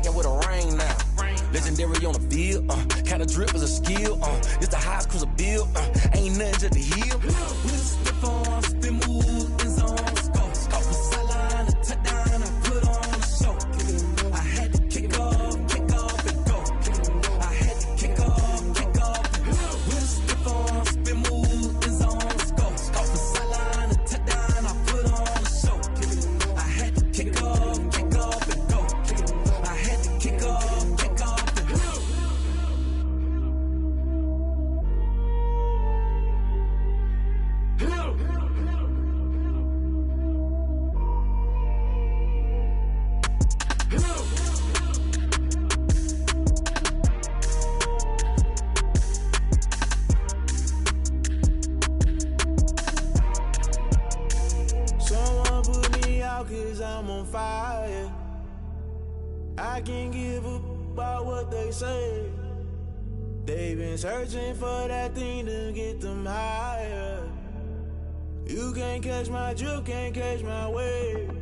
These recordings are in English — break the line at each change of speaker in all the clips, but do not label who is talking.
shaking with a rain now. Legendary on the field, kinda drip is a skill, this the highest cruiser bill, ain't nothing just the hill. With stiff on, spin move, in zone, scope for sideline, a touchdown, I put on a show. I had to kick off and go. I had to kick off and go. With stiff on, spin move, in zone, scope for sideline, a touchdown, I put on a show. I had to kick off and go. I had to kick off.
Someone put me out 'cause I'm on fire. I can't give up about what they say. They've been searching for that thing to get them higher. You can't catch my drift, can't catch my wave.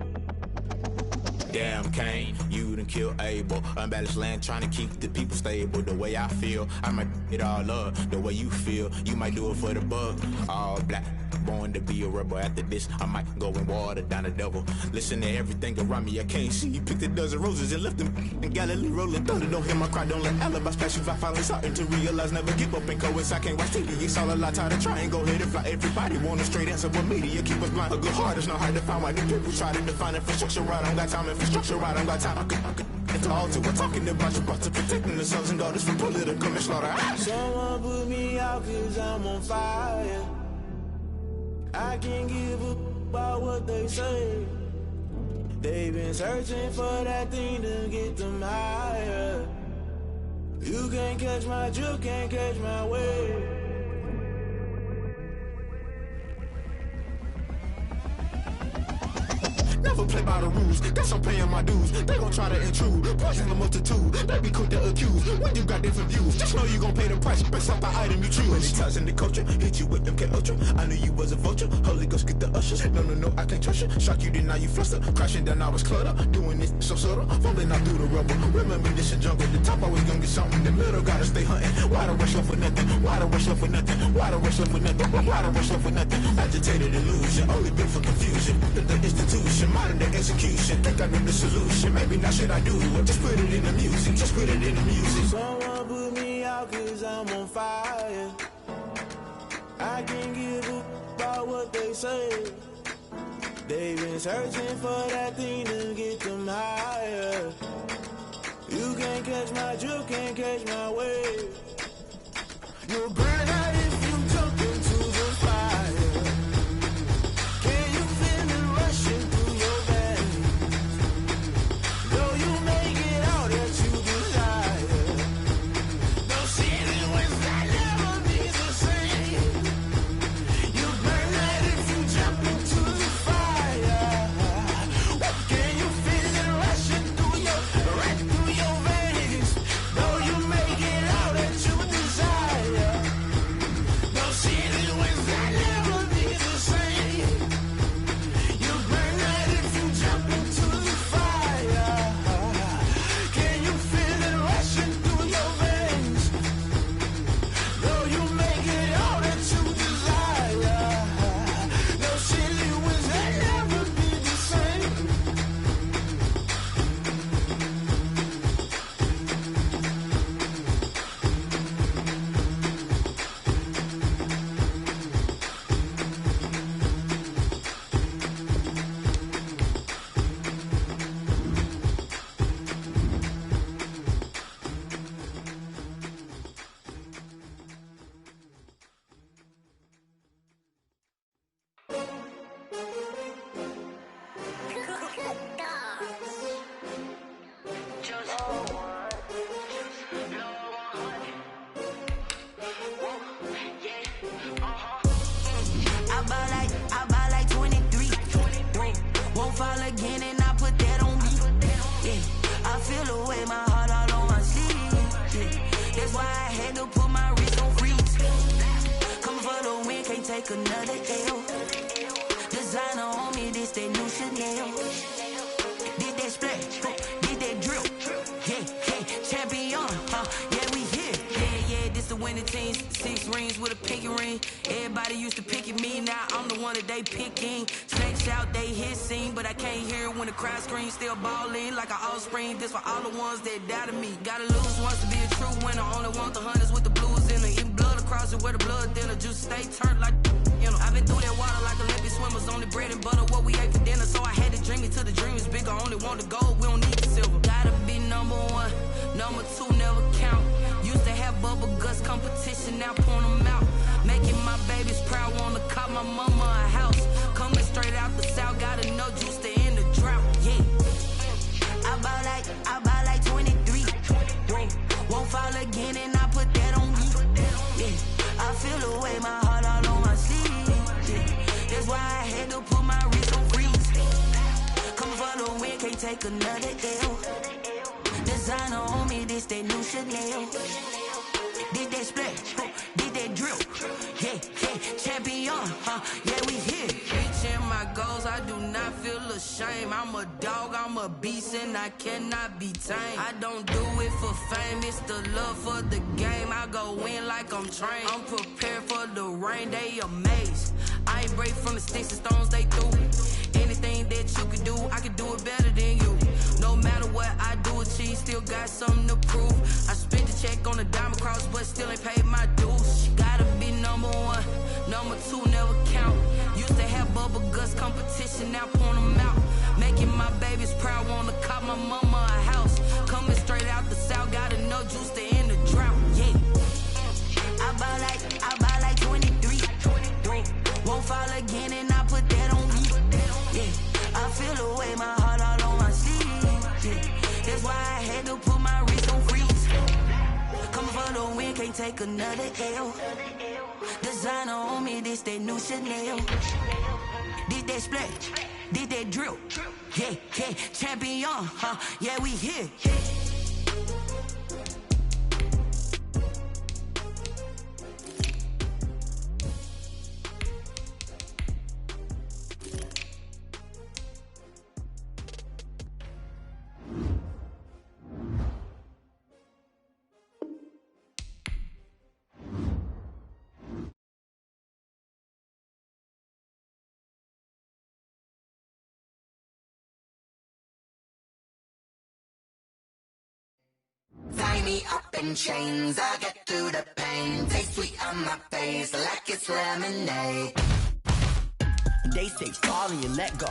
Damn, Kane, you done killed Abel. Unbalanced land, trying to keep the people stable. The way I feel, I might it all up. The way you feel, you might do it for the bug. All black, born to be a rebel. After this, I might go and water down the devil. Listen to everything around me, I can't see. Picked a dozen roses and left them in Galilee rolling thunder. Don't hear my cry, don't let alibis pass you. I finally starting to realize, never give up and coincide. Can't watch TV, it's all a lot. Tired of trying, go ahead and fly. Everybody want a straight answer, but media keep us blind. A good heart is not hard to find. Why the people try to define infrastructure right? I don't got time, infrastructure right, I don't got time. It's all to we're talking about you, brought to protecting the sons and daughters from political manslaughter.
Someone put me out 'cause I'm on fire. I can't give up about what they say. They've been searching for that thing to get them higher. You can't catch my drift, can't catch my wave.
Never play by the rules, guess I'm paying my dues. They gon' try to intrude, poison the multitude. They be quick to accuse when you got different views. Just know you gon' pay the price based off the item you choose. Many ties in the culture, hit you with them K Ultra. I knew you was a vulture, Holy Ghost get the ushers. No, I can't trust you. Shock you, then now you fluster. Crashing down, I was cluttered. Doing this so subtle, falling out through the rubble. Remember this is jungle, the top always gonna get something. The middle gotta stay hunting. Why the rush left for nothing? Why the rush left for nothing? Why the rush left for nothing? Why the rush left for nothing? Agitated illusion, only built for confusion. The institution, modern day execution. Think I know the solution. Maybe now should I do it? Just put it in the music. Just put it in the music.
Someone put me out 'cause I'm on fire. I can't give up about what they say. They've been searching for that thing to get them higher. You can't catch my drift, can't catch my wave. You'll burn out if you jump into the fire. Can you feel it rushing through your veins? Though you make it out that you desire. No city was that never be the same. You burn out if you jump into the fire. Can you feel it rushing through your veins? Though you make it out that you desire. No city was that never be the same. You burn out if you jump into the fire. Can you feel it rushing through your veins? Though you make it all that you desire. No city was that never be the same.
I buy like 23. Won't fall again and I put that on me. Yeah, I feel the way, my heart all on my sleeve. Yeah, that's why I had to put my wrist on freeze. Coming for the win, can't take another L. Designer on me, this that new Chanel. Did that splash, did that drip. champion, yeah, we here. Yeah, this the winning team. 6 rings with a pinky ring. Everybody used to pick at me, now I'm the one that they picking. Snakes out, they hit scene, but I can't hear it when the crowd screams. Still ballin' like an offspring. This for all the ones that doubted me. Gotta lose once to be a true winner. Only want the hunters with the blues in it. Eating blood across it where the blood dinner. Juice stay turned like, you know. I've been through that water like Olympic swimmers. Only bread and butter, what we ate for dinner. So I had to dream it till the dream is bigger. Only want the gold, we don't need the silver. Gotta be number 1, number 2 never count. Used to have bubble guts competition, now point them out. Making my babies proud, wanna cop my mama a house. Coming straight out the south, gotta know juice to end the drought, yeah. I bought like 23. Won't fall again and I put that on me. Yeah, I feel the way, my heart all on my sleeve. Yeah, that's why I had to put my wrist on freeze. Come for the win, can't take another L. Designer on me, this that new Chanel. Did that splash, did that drill. Yeah, champion, yeah, we here. Reaching my goals, I do not feel ashamed. I'm a dog, I'm a beast, and I cannot be tamed. I don't do it for fame, it's the love for the game. I go in like I'm trained. I'm prepared for the rain, they amazed. I ain't break from the sticks and stones they threw. Anything that you can do, I can do it better than you. No matter what I do achieve, still got something to prove. I spent the check on the diamond cross, but still ain't paid my dues. Gotta be number 1, number 2 never count. Used to have bubble guts competition, now point them out. Making my babies proud, wanna cop my mama a house. Coming straight out the south, gotta know juice to end the drought, yeah. I bought like 23. Won't fall again and I put that on me. Yeah, I feel the way, my heart all on my sleeve. Yeah, that's why I had to put my wrist on freeze. Coming for the win, can't take another L. Designer on me, this that new Chanel. Did that splash, did that drill. Yeah, champion, yeah, we here.
Tie me up in chains, I get through the pain. Taste sweet on my face like it's lemonade.
They say fall and you let go,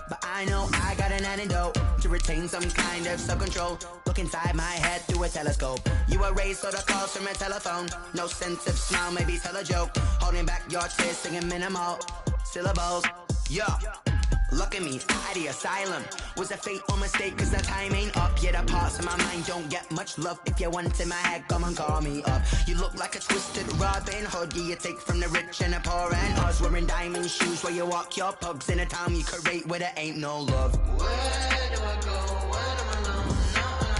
but I know I got an antidote to retain some kind of self-control. Look inside my head through a telescope. You erase all the calls from a telephone. No sense of smile, maybe tell a joke. Holding back your tears, singing minimal syllables. Yo, look at me, out the asylum. Was a fate or mistake, cause the time ain't up. Yet the parts of my mind don't get much love. If you want in my head, come and call me up. You look like a twisted Robin Hood. Yeah, you take from the rich and the poor and us. Wearing diamond shoes where you walk your pugs in a town you create where there ain't no love.
Where do I go? When am I alone? Not when I'm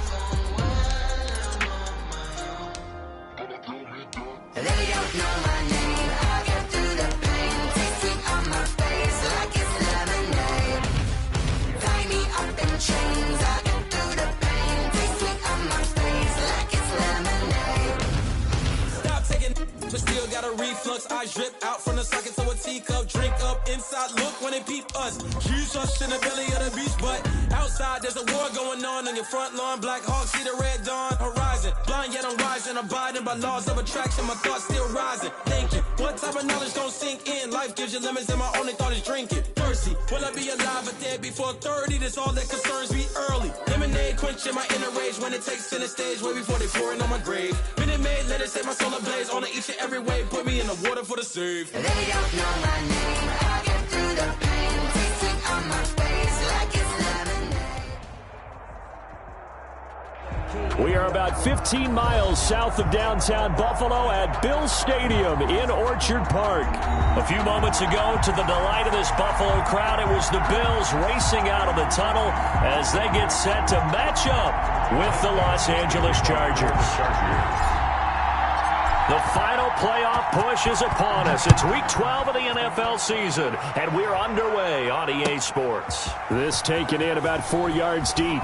on my own. They don't know my name. I get through the pain. Taste sweet on my face like it's lemonade. Tie me up in chains. I get through the pain. Taste sweet on my face like it's lemonade.
Stop taking, but still got a reflux. Eyes drip out from the socket to a teacup. Drink up inside, look when they peep us. Jesus in the belly of the beast, but outside there's a war going on your front lawn. Black Hawk, see the red dawn horizon. Blind yet I'm rising, abiding by laws of attraction. My thoughts still rising. Thinking, what type of knowledge don't sink in? Life gives you limits, and my only thought is drinking. Thirsty, will I be alive or dead before 30? That's all that concerns me early. Lemonade quenching my inner rage when it takes center stage, way before they pour it on my grave. Minute Maid, let it set my soul ablaze. On each and every way, put me in the water for the save.
They don't know my name. I get through the pain. Taste sweet on my face like it's lemonade.
We are about 15 miles south of downtown Buffalo at Bills Stadium in Orchard Park. A few moments ago, to the delight of this Buffalo crowd, it was the Bills racing out of the tunnel as they get set to match up with the Los Angeles Chargers. The final playoff push is upon us. It's Week 12 of the NFL season, and we're underway on EA Sports. This taken in about 4 yards deep.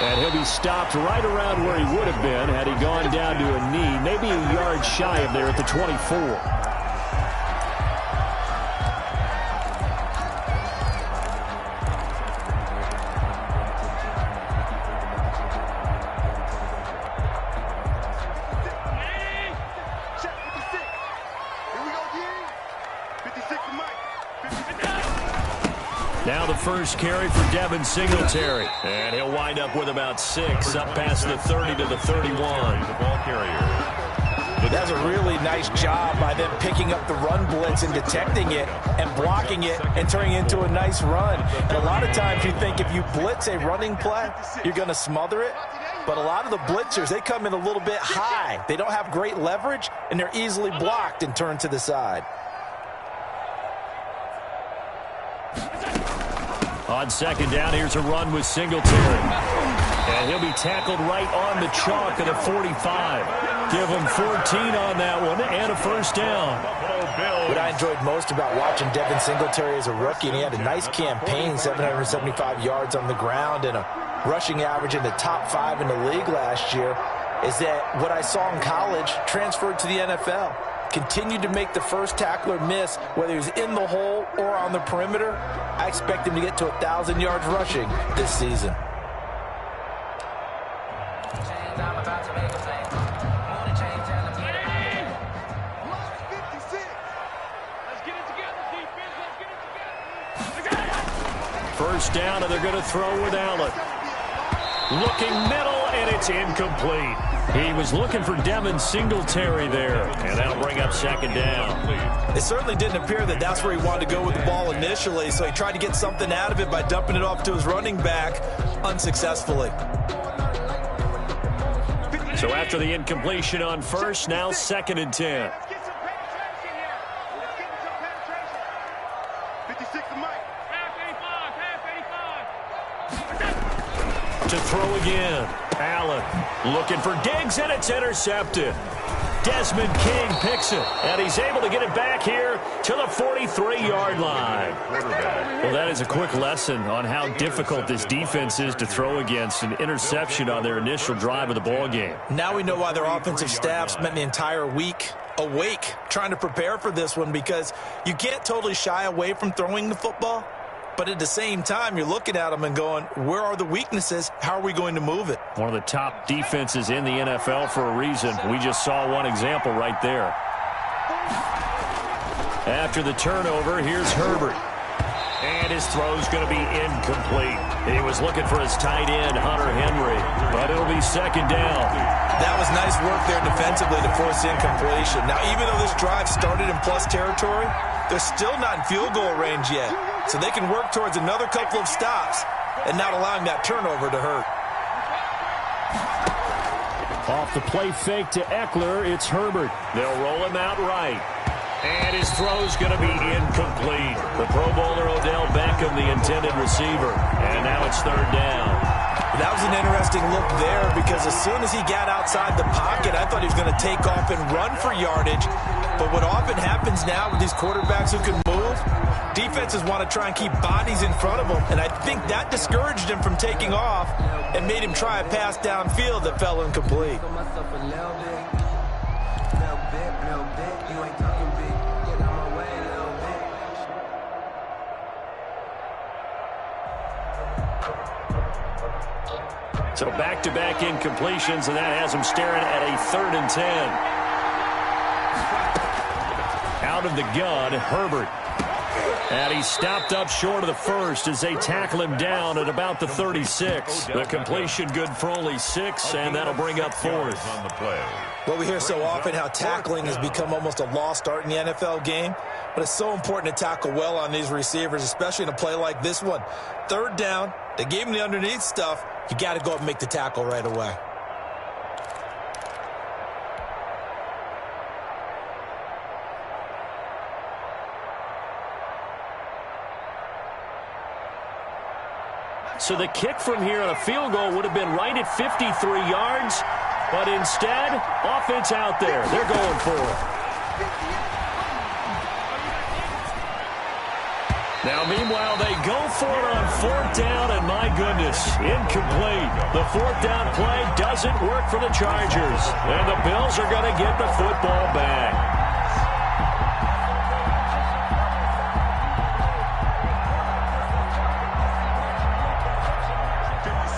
And he'll be stopped right around where he would have been had he gone down to a knee, maybe a yard shy of there at the 24. Now the first carry for Devin Singletary. And he'll wind up with about 6, up past the 30 to the 31. The ball carrier.
That's a really nice job by them picking up the run blitz and detecting it and blocking it and turning it into a nice run. And a lot of times you think if you blitz a running play, you're going to smother it. But a lot of the blitzers, they come in a little bit high. They don't have great leverage, and they're easily blocked and turned to the side.
On second down, here's a run with Singletary. And he'll be tackled right on the chalk of the 45. Give him 14 on that one and a first down.
What I enjoyed most about watching Devin Singletary as a rookie, and he had a nice campaign, 775 yards on the ground and a rushing average in the top 5 in the league last year, is that what I saw in college transferred to the NFL. Continued to make the first tackler miss, whether he's in the hole or on the perimeter. I expect him to get to 1,000 yards rushing this season.
First down, and they're going to throw with Allen. Looking middle, and it's incomplete. He was looking for Devin Singletary there, and that'll bring up second down.
It certainly didn't appear that that's where he wanted to go with the ball initially, so he tried to get something out of it by dumping it off to his running back unsuccessfully.
So after the incompletion on first, now second and 10. To throw again. Allen looking for Diggs, and it's intercepted. Desmond King picks it, and he's able to get it back here to the 43-yard line. Well, that is a quick lesson on how difficult this defense is to throw against. An interception on their initial drive of the ball game.
Now we know why their offensive staff spent the entire week awake trying to prepare for this one, because you can't totally shy away from throwing the football. But at the same time, you're looking at them and going, where are the weaknesses? How are we going to move it?
One of the top defenses in the NFL for a reason. We just saw one example right there. After the turnover, here's Herbert. And his throw's going to be incomplete. He was looking for his tight end, Hunter Henry. But it'll be second down.
That was nice work there defensively to force incompletion. Now, even though this drive started in plus territory, they're still not in field goal range yet. So they can work towards another couple of stops and not allowing that turnover to hurt.
Off the play fake to Eckler, it's Herbert. They'll roll him out right. And his throw's going to be incomplete. The Pro Bowler Odell Beckham, the intended receiver. And now it's third down.
That was an interesting look there, because as soon as he got outside the pocket, I thought he was going to take off and run for yardage. But what often happens now with these quarterbacks who can move, defenses want to try and keep bodies in front of them, and I think that discouraged him from taking off and made him try a pass downfield that fell incomplete.
So back-to-back incompletions, and that has him staring at a 3rd and 10. Out of the gun, Herbert. And he's stopped up short of the first as they tackle him down at about the 36. The completion good for only 6, and that'll bring up 4th.
Well, we hear so often how tackling has become almost a lost art in the NFL game, but it's so important to tackle well on these receivers, especially in a play like this one. 3rd down, they gave him the underneath stuff. You got to go up and make the tackle right away.
So the kick from here on a field goal would have been right at 53 yards, but instead, offense out there. They're going for it. Now, meanwhile, they go for it on 4th down, and my goodness, incomplete. The 4th down play doesn't work for the Chargers, and the Bills are going to get the football back.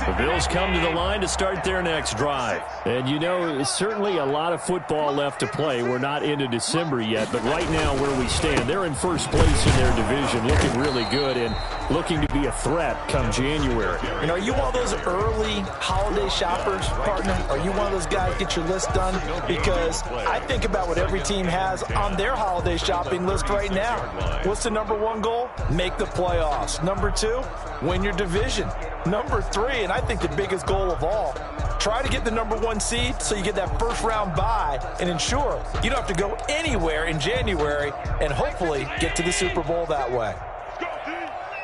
The Bills come to the line to start their next drive. And, you know, certainly a lot of football left to play. We're not into December yet, but right now where we stand, they're in first place in their division, looking really good and looking to be a threat come January.
And are you one of those early holiday shoppers, partner? Are you one of those guys get your list done? Because I think about what every team has on their holiday shopping list right now. What's the number 1 goal? Make the playoffs. Number 2, win your division. Number 3, and I think the biggest goal of all, try to get the number 1 seed so you get that first round bye and ensure you don't have to go anywhere in January and hopefully get to the Super Bowl that way.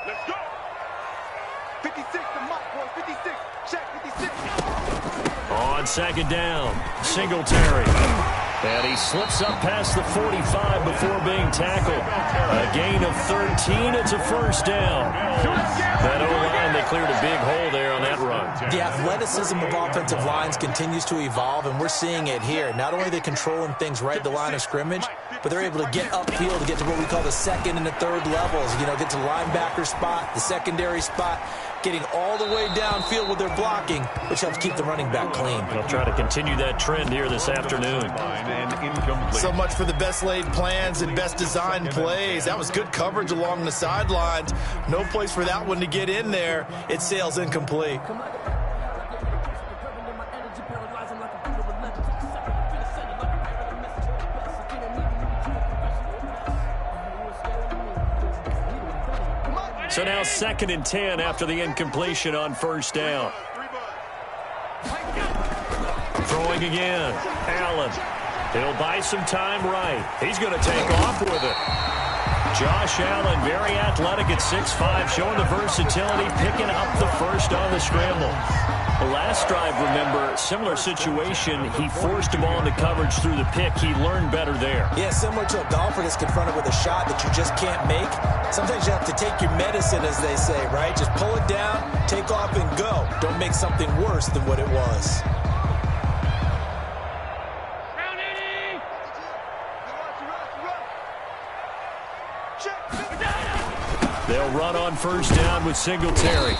Let's go. 56, the mark, boy. 56. Check 56.
On 2nd down, Singletary. And he slips up past the 45 before being tackled. A gain of 13. It's a first down. That O-line, they cleared a big hole there on that run.
The athleticism of offensive lines continues to evolve, and we're seeing it here. Not only are they controlling things right at the line of scrimmage, but they're able to get upfield to get to what we call the 2nd and the 3rd levels. You know, get to the linebacker spot, the secondary spot, getting all the way downfield with their blocking, which helps keep the running back clean.
They'll try to continue that trend here this afternoon.
So much for the best laid plans and best designed plays. That was good coverage along the sidelines. No place for that one to get in there. It sails incomplete.
So now 2nd and 10 after the incompletion on 1st down. Throwing again. Allen. He'll buy some time right. He's going to take off with it. Josh Allen, very athletic at 6'5", showing the versatility, picking up the first on the scramble. The last drive, remember, similar situation. He forced the ball into coverage through the pick. He learned better there.
Yeah, similar to a golfer that's confronted with a shot that you just can't make. Sometimes you have to take your medicine, as they say, right? Just pull it down, take off, and go. Don't make something worse than what it was.
They'll run on 1st down with Singletary.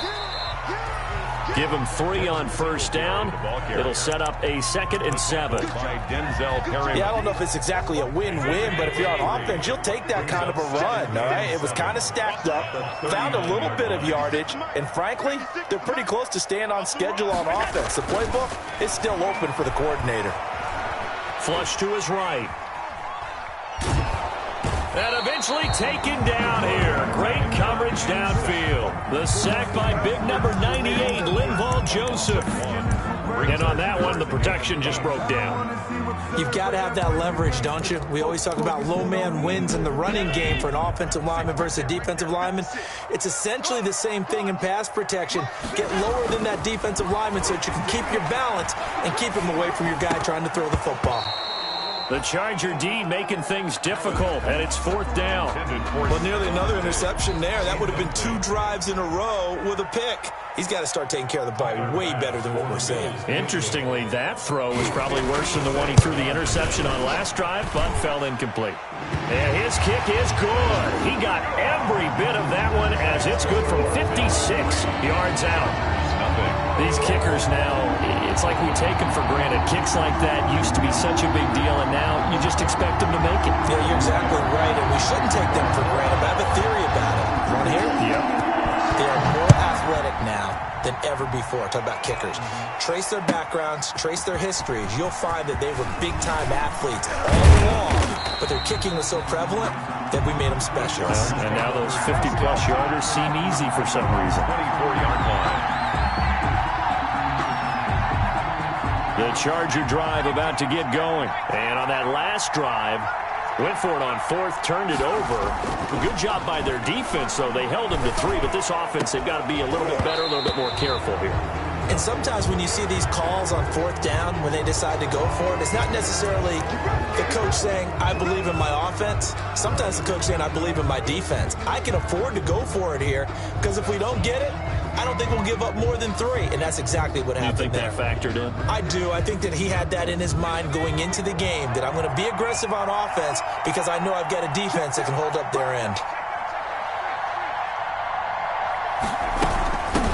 Give him 3 on 1st down. It'll set up a 2nd and 7.
Yeah, I don't know if it's exactly a win-win, but if you're on offense, you'll take that kind of a run, all right? It was kind of stacked up, found a little bit of yardage, and frankly, they're pretty close to staying on schedule on offense. The playbook is still open for the coordinator.
Flush to his right. And eventually taken down here. Great coverage downfield. The sack by big number 98, Linval Joseph. And on that one, the protection just broke down.
You've got to have that leverage, don't you? We always talk about low man wins in the running game for an offensive lineman versus a defensive lineman. It's essentially the same thing in pass protection. Get lower than that defensive lineman so that you can keep your balance and keep him away from your guy trying to throw the football.
The Charger D making things difficult, and it's 4th down.
Well, nearly another interception there. That would have been 2 drives in a row with a pick. He's got to start taking care of the ball way better than what we're seeing.
Interestingly, that throw was probably worse than the one he threw the interception on last drive, but fell incomplete. And his kick is good. He got every bit of that one as it's good from 56 yards out. These kickers now, it's like we take them for granted. Kicks like that used to be such a big deal, and now you just expect them to make it.
Yeah, you're exactly right, and we shouldn't take them for granted, but I have a theory about it. You want to hear it?
Yep.
They are more athletic now than ever before. Talk about kickers. Trace their backgrounds, trace their histories. You'll find that they were big-time athletes all along, but their kicking was so prevalent that we made them special.
And now those 50-plus yarders seem easy for some reason.
24-yard line.
The Charger drive about to get going. And on that last drive, went for it on 4th, turned it over. Good job by their defense, though. They held them to 3, but this offense, they've got to be a little bit better, a little bit more careful here.
And sometimes when you see these calls on 4th down, when they decide to go for it, it's not necessarily the coach saying, I believe in my offense. Sometimes the coach saying, I believe in my defense. I can afford to go for it here because if we don't get it, I don't think we'll give up more than 3. And that's exactly what happened there.
You think that factored in?
I do. I think that he had that in his mind going into the game, that I'm going to be aggressive on offense because I know I've got a defense that can hold up their end.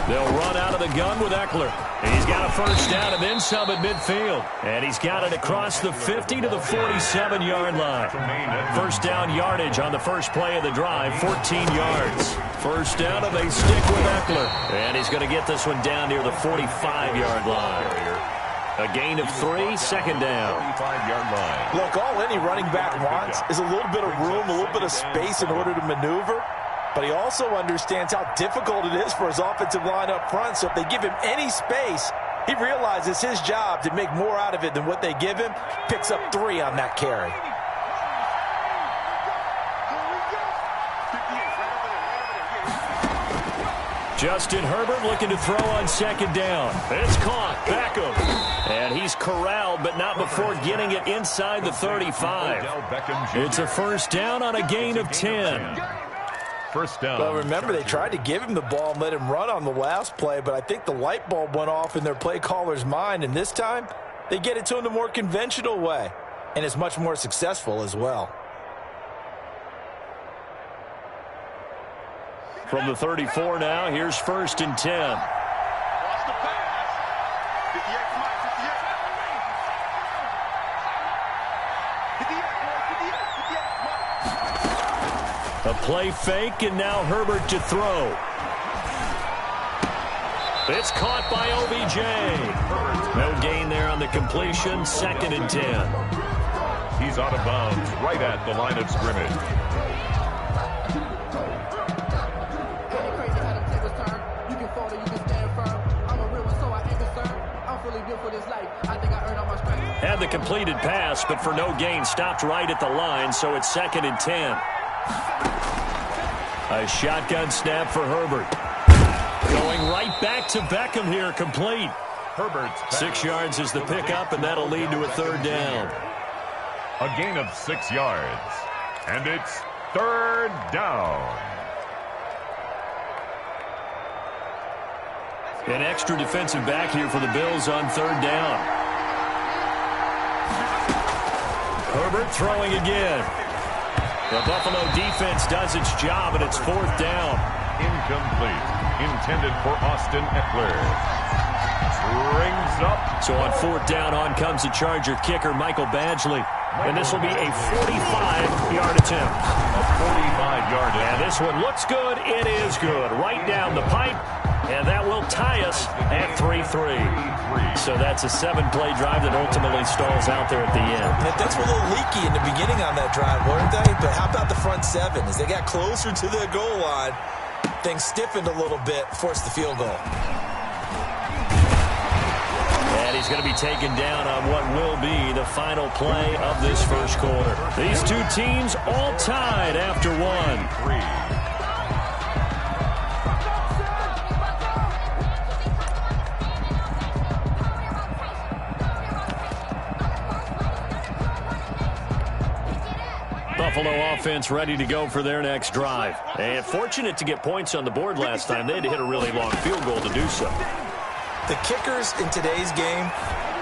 They'll run out of the gun with Eckler. He's got a first down and then some at midfield. And he's got it across the 50 to the 47-yard line. First down yardage on the first play of the drive, 14 yards. First down, and they stick with Eckler. And he's going to get this one down near the 45-yard line. A gain of 3, second down.
45-yard line.
Look, all any running back wants is a little bit of room, a little bit of space in order to maneuver. But he also understands how difficult it is for his offensive line up front. So if they give him any space, he realizes his job to make more out of it than what they give him. Picks up 3 on that carry.
Justin Herbert looking to throw on second down. It's caught. Beckham. And he's corralled, but not before getting it inside the 35. It's a first down on a gain of 10.
First down.
Well, remember, they tried to give him the ball and let him run on the last play, but I think the light bulb went off in their play caller's mind, and this time they get it to him the more conventional way, and it's much more successful as well.
From the 34 now, here's first and 10. A play fake, and now Herbert to throw. It's caught by OBJ. No gain there on the completion, second and 10.
He's out of bounds right at the line of scrimmage.
Had the completed pass, but for no gain, stopped right at the line, so it's second and 10. A shotgun snap for Herbert. Going right back to Beckham here, complete.
Herbert's
6 yards is the pickup, and that'll lead to a third down.
A gain of 6 yards. And it's third down.
An extra defensive back here for the Bills on third down. Herbert throwing again. The Buffalo defense does its job, and it's fourth down.
Incomplete. Intended for Austin Eckler. Rings up.
So on fourth down, on comes the Charger kicker, Michael Badgley. And this will be a 45-yard attempt.
A 45-yard attempt.
And this one looks good. It is good. Right down the pipe. And that will tie us at 3-3. So that's a 7-play drive that ultimately stalls out there at the end.
And things were a little leaky in the beginning on that drive, weren't they? But how about the front 7? As they got closer to the goal line, things stiffened a little bit, forced the field goal.
And he's going to be taken down on what will be the final play of this first quarter. These two teams all tied after one. Buffalo offense ready to go for their next drive. And fortunate to get points on the board last time. They had to hit a really long field goal to do so.
The kickers in today's game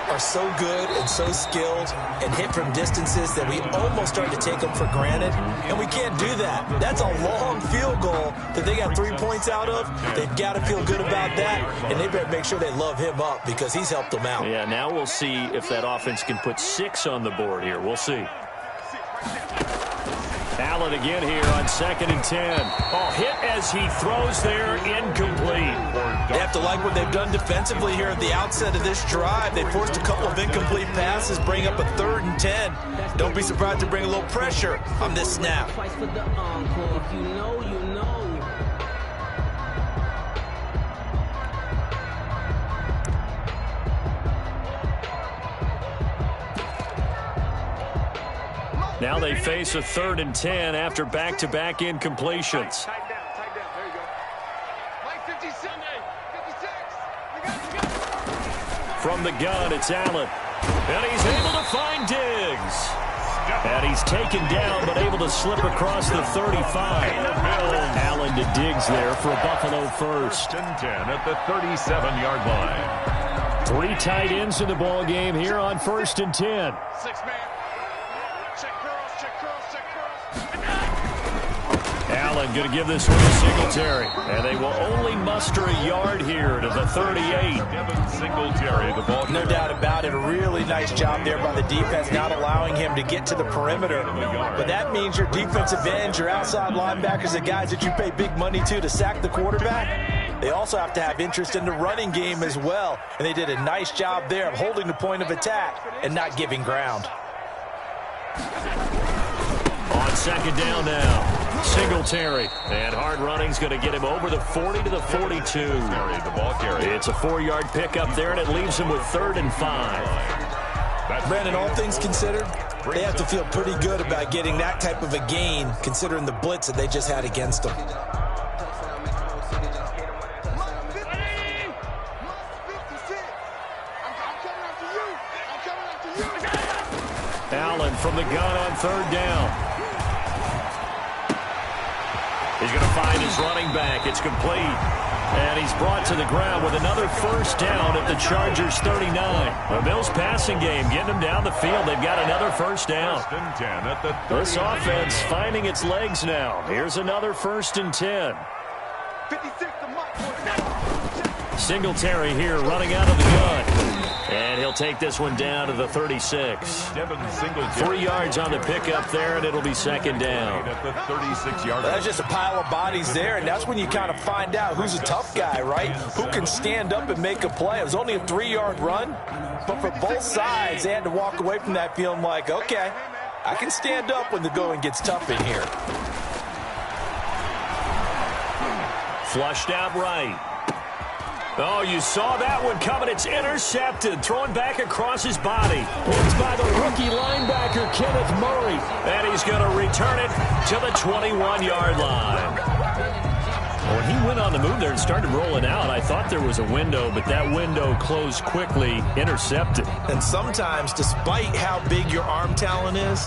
are so good and so skilled and hit from distances that we almost start to take them for granted. And we can't do that. That's a long field goal that they got 3 points out of. They've got to feel good about that. And they better make sure they love him up because he's helped them out.
Yeah, now we'll see if that offense can put 6 on the board here. We'll see. Allen again here on second and 10. Oh, hit as he throws there, incomplete.
They have to like what they've done defensively here at the outset of this drive. They forced a couple of incomplete passes, bring up a 3rd and 10. Don't be surprised to bring a little pressure on this snap.
Now they face a 3rd and 10 after back-to-back incompletions.
Tight down. There you go. Mike 56.
From the gun, it's Allen. And he's able to find Diggs. And he's taken down, but able to slip across the 35. Allen to Diggs there for a Buffalo first.
10 at the 37-yard line.
3 tight ends in the ball game here on 1st and 10.
6-man. Check girls, check girls, check girls.
Allen going to give this one to Singletary. And they will only muster a yard here to the 38.
Devin Singletary, the ball.
No doubt about it. A really nice job there by the defense, not allowing him to get to the perimeter. But that means your defensive ends, your outside linebackers, the guys that you pay big money to sack the quarterback, they also have to have interest in the running game as well. And they did a nice job there of holding the point of attack and not giving ground.
On 2nd down now. Singletary, and hard running's going to get him over the 40 to the 42.
The ball carrier.
It's a 4-yard pickup there, and it leaves him with 3rd and 5.
Brandon, all things considered, they have to feel pretty good about getting that type of a gain, considering the blitz that they just had against them.
Allen from the gun on 3rd down. He's going to find his running back. It's complete. And he's brought to the ground with another 1st down at the Chargers 39. The Bills passing game getting them down the field. They've got another 1st down.
1st and 10 at the 30.
This offense finding its legs now. Here's another 1st and 10.
56 to Mike.
Singletary here running out of the gun. And he'll take this one down to the 36.
Devin Singletary.
3 yards on the pickup there, and it'll be 2nd down.
At the 36-yard line.
That's just a pile of bodies there, and that's when you kind of find out who's a tough guy, right? Who can stand up and make a play. It was only a 3-yard run, but for both sides, they had to walk away from that feeling like, okay, I can stand up when the going gets tough in here.
Flushed out right. Oh, you saw that one coming. It's intercepted. Thrown back across his body. It's by the rookie linebacker, Kenneth Murray. And he's going to return it to the 21-yard line. When he went on the move there and started rolling out, I thought there was a window, but that window closed quickly, intercepted.
And sometimes, despite how big your arm talent is,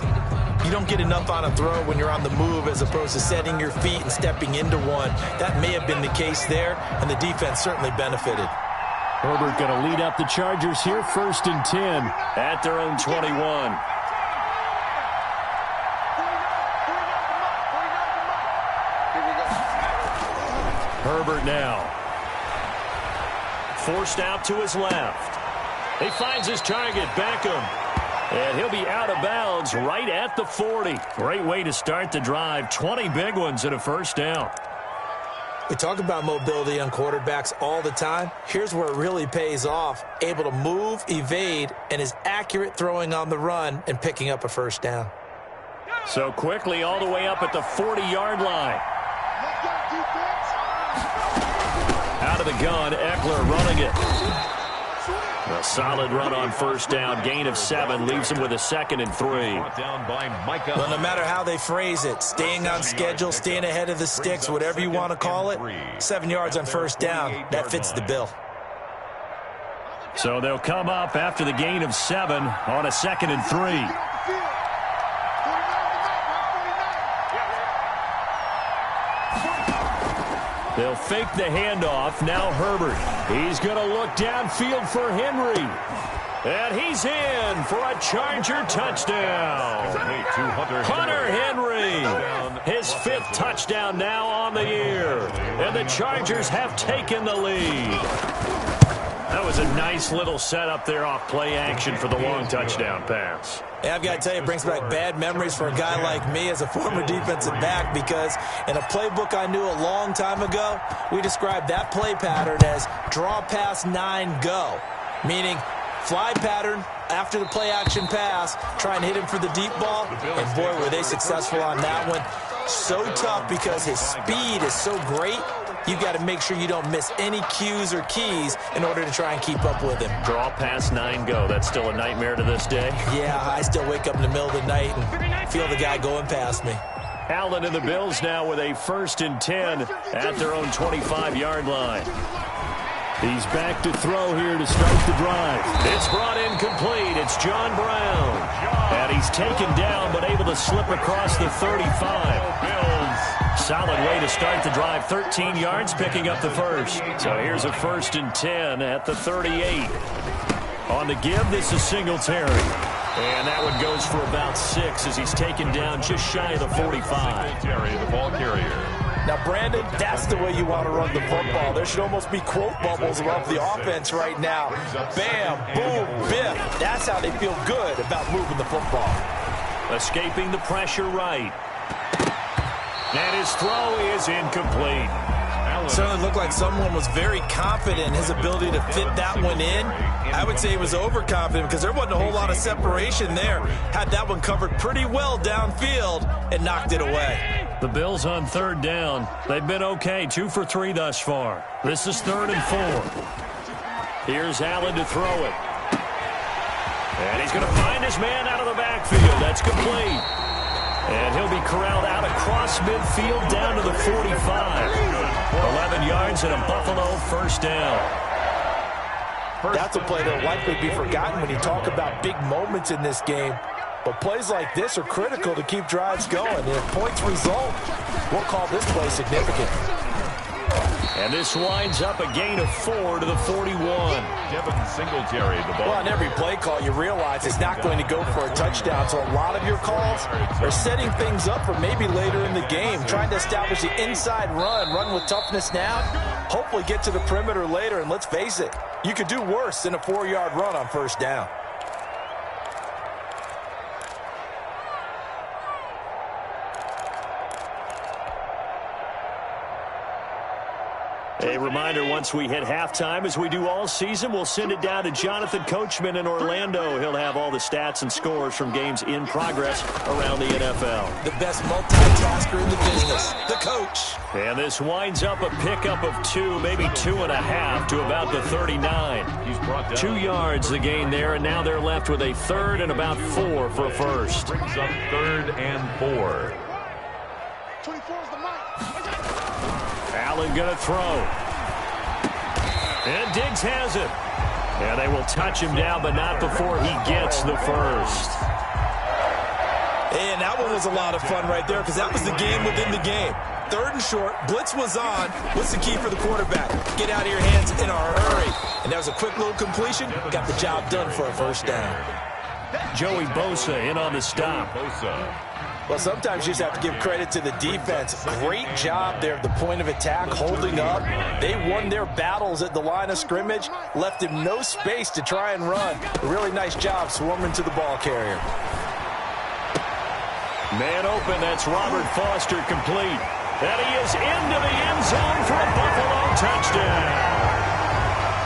you don't get enough on a throw when you're on the move as opposed to setting your feet and stepping into one. That may have been the case there, and the defense certainly benefited.
Herbert going to lead up the Chargers here, 1st and 10 at their own 21. Herbert now. Forced out to his left. He finds his target, Beckham. And he'll be out of bounds right at the 40. Great way to start the drive. 20 big ones and a 1st down.
We talk about mobility on quarterbacks all the time. Here's where it really pays off. Able to move, evade, and is accurate throwing on the run and picking up a 1st down.
So quickly all the way up at the 40-yard line. Out of the gun, Eckler running it. A solid run on 1st down. Gain of 7 leaves him with a 2nd and 3.
Down by Micah.
Well, no matter how they phrase it, staying on schedule, staying ahead of the sticks, whatever you want to call it, 7 yards on 1st down, that fits the bill.
So they'll come up after the gain of 7 on a 2nd and 3. They'll fake the handoff. Now Herbert. He's going to look downfield for Henry. And he's in for a Charger touchdown. Hunter Henry. His 5th touchdown now on the year. And the Chargers have taken the lead. That was a nice little setup there off play action for the long touchdown pass.
Yeah, I've got to tell you, it brings back bad memories for a guy like me as a former defensive back, because in a playbook I knew a long time ago, we described that play pattern as draw pass 9 go, meaning fly pattern after the play action pass, try and hit him for the deep ball, and boy, were they successful on that one. So tough because his speed is so great. You've got to make sure you don't miss any cues or keys in order to try and keep up with him.
Draw pass 9 go. That's still a nightmare to this day.
Yeah, I still wake up in the middle of the night and feel the guy going past me.
Allen and the Bills now with a 1st and 10 at their own 25-yard line. He's back to throw here to start the drive. It's brought in complete. It's John Brown. And he's taken down but able to slip across the 35. Bills. Solid way to start the drive. 13 yards, picking up the first. So here's a 1st and 10 at the 38. On the give, this is Singletary. And that one goes for about 6 as he's taken down just shy of the 45.
Singletary, the ball carrier.
Now, Brandon, that's the way you want to run the football. There should almost be quote bubbles above the offense right now. Bam, boom, biff. That's how they feel good about moving the football.
Escaping the pressure right. And his throw is incomplete.
Certainly looked like someone was very confident in his ability to fit that one in. I would say he was overconfident because there wasn't a whole lot of separation there. Had that one covered pretty well downfield and knocked it away.
The Bills on 3rd down. They've been okay, 2 for 3 thus far. This is 3rd and 4. Here's Allen to throw it. And he's going to find his man out of the backfield. That's complete. And he'll be corralled out across midfield down to the 45. 11 yards and a Buffalo 1st down.
That's a play that will likely be forgotten when you talk about big moments in this game. But plays like this are critical to keep drives going. And if points result, we'll call this play significant.
And this winds up a gain of 4 to the 41.
Devin Singletary, the ball.
Well, on every play call, you realize it's not going to go for a touchdown. So a lot of your calls are setting things up for maybe later in the game, trying to establish the inside run with toughness now, hopefully get to the perimeter later. And let's face it, you could do worse than a 4-yard run on 1st down.
A reminder, once we hit halftime, as we do all season, we'll send it down to Jonathan Coachman in Orlando. He'll have all the stats and scores from games in progress around the NFL.
The best multitasker in the business, the coach.
And this winds up a pickup of 2, maybe 2.5 to about the 39.
He's brought down.
2 yards the gain there, and now they're left with a 3rd and about 4 for a first.
Brings up 3rd and 4.
24 is the mark.
Allen going to throw. And Diggs has it. And they will touch him down, but not before he gets the first.
And that one was a lot of fun right there because that was the game within the game. 3rd and short, blitz was on. What's the key for the quarterback? Get out of your hands in a hurry. And that was a quick little completion. Got the job done for a 1st down.
Joey Bosa in on the stop.
Well, sometimes you just have to give credit to the defense. Great job there at the point of attack, holding up. They won their battles at the line of scrimmage, left him no space to try and run. A really nice job swarming to the ball carrier.
Man open, that's Robert Foster complete. And he is into the end zone for a Buffalo touchdown.